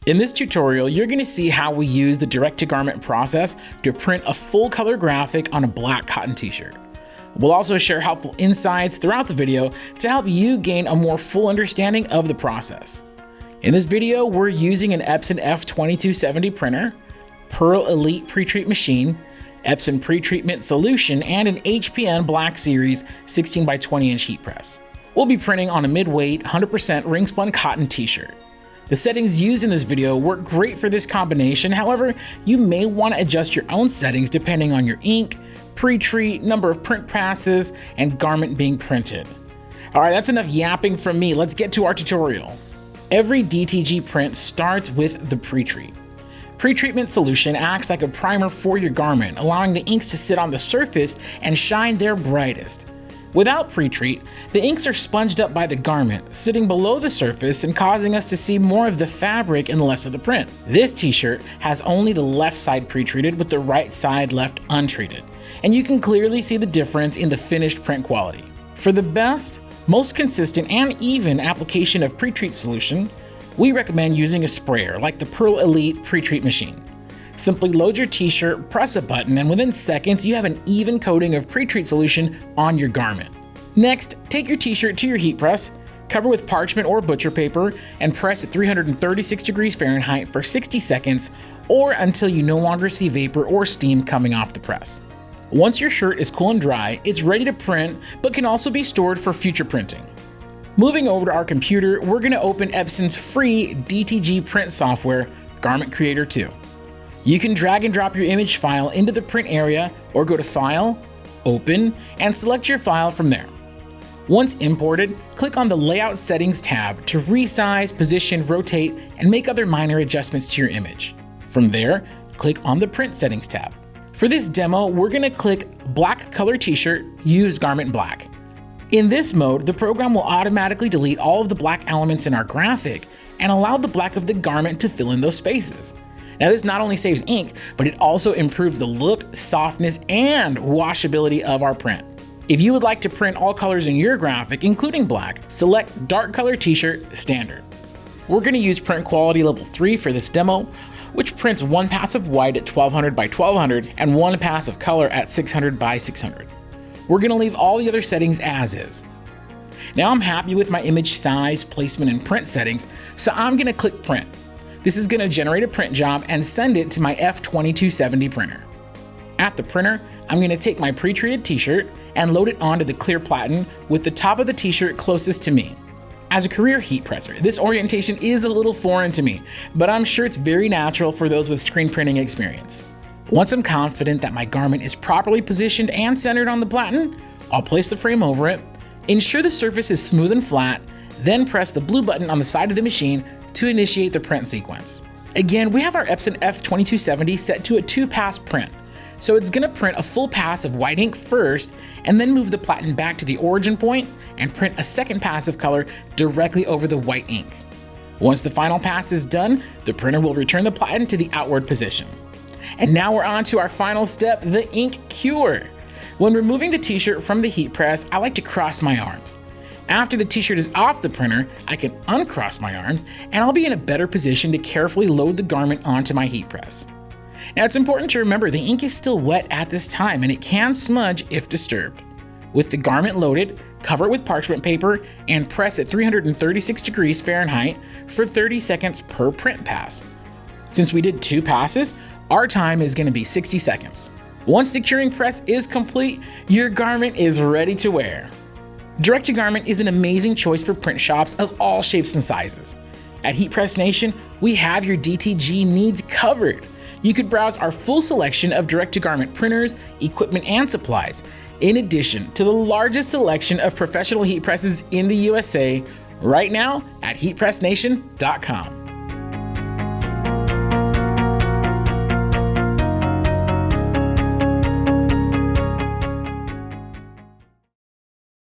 In this tutorial, you're going to see how we use the direct-to-garment process to print a full color graphic on a black cotton t-shirt. We'll also share helpful insights throughout the video to help you gain a more full understanding of the process. In this video, we're using an Epson F2270 printer, Pearl Elite Pretreat machine, Epson Pretreatment solution, and an HPN Black Series 16 by 20 inch heat press. We'll be printing on a mid-weight 100% ring spun cotton t-shirt. The settings used in this video work great for this combination. However, you may want to adjust your own settings depending on your ink, pre-treat, number of print passes, and garment being printed. All right, that's enough yapping from me. Let's get to our tutorial. Every DTG print starts with the pre-treat. Pretreatment solution acts like a primer for your garment, allowing the inks to sit on the surface and shine their brightest. Without pre-treat, the inks are sponged up by the garment, sitting below the surface and causing us to see more of the fabric and less of the print. This t-shirt has only the left side pre-treated with the right side left untreated, and you can clearly see the difference in the finished print quality. For the best, most consistent, and even application of pre-treat solution, we recommend using a sprayer like the Pearl Elite Pretreat machine. Simply load your t-shirt, press a button, and within seconds you have an even coating of pre-treat solution on your garment. Next, take your t-shirt to your heat press, cover with parchment or butcher paper, and press at 336 degrees Fahrenheit for 60 seconds or until you no longer see vapor or steam coming off the press. Once your shirt is cool and dry, it's ready to print, but can also be stored for future printing. Moving over to our computer, we're going to open Epson's free DTG print software, Garment Creator 2. You can drag and drop your image file into the print area or go to File, Open, and select your file from there. Once imported, click on the Layout Settings tab to resize, position, rotate, and make other minor adjustments to your image. From there, click on the Print Settings tab. For this demo, we're going to click Black Color T-shirt, use Garment Black. In this mode, the program will automatically delete all of the black elements in our graphic and allow the black of the garment to fill in those spaces. Now, this not only saves ink, but it also improves the look, softness, and washability of our print. If you would like to print all colors in your graphic, including black, select Dark Color T-shirt Standard. We're going to use print quality level 3 for this demo, which prints one pass of white at 1200 by 1200 and one pass of color at 600 by 600. We're going to leave all the other settings as is. Now I'm happy with my image size, placement, and print settings, so I'm going to click Print. This is going to generate a print job and send it to my F2270 printer. At the printer, I'm going to take my pre-treated t-shirt and load it onto the clear platen with the top of the t-shirt closest to me. As a career heat presser, this orientation is a little foreign to me, but I'm sure it's very natural for those with screen printing experience. Once I'm confident that my garment is properly positioned and centered on the platen, I'll place the frame over it, ensure the surface is smooth and flat, then press the blue button on the side of the machine to initiate the print sequence. Again, we have our Epson F2270 set to a 2-pass print, so it's going to print a full pass of white ink first and then move the platen back to the origin point and print a second pass of color directly over the white ink. Once the final pass is done, the printer will return the platen to the outward position. And now we're on to our final step, the ink cure. When removing the t-shirt from the heat press, I like to cross my arms. After the t-shirt is off the printer, I can uncross my arms and I'll be in a better position to carefully load the garment onto my heat press. Now, it's important to remember the ink is still wet at this time and it can smudge if disturbed. With the garment loaded, cover it with parchment paper and press at 336 degrees Fahrenheit for 30 seconds per print pass. Since we did 2 passes, our time is going to be 60 seconds. Once the curing press is complete, your garment is ready to wear. Direct-to-garment is an amazing choice for print shops of all shapes and sizes. At Heat Press Nation, we have your DTG needs covered. You could browse our full selection of direct-to-garment printers, equipment, and supplies, in addition to the largest selection of professional heat presses in the USA, right now at heatpressnation.com.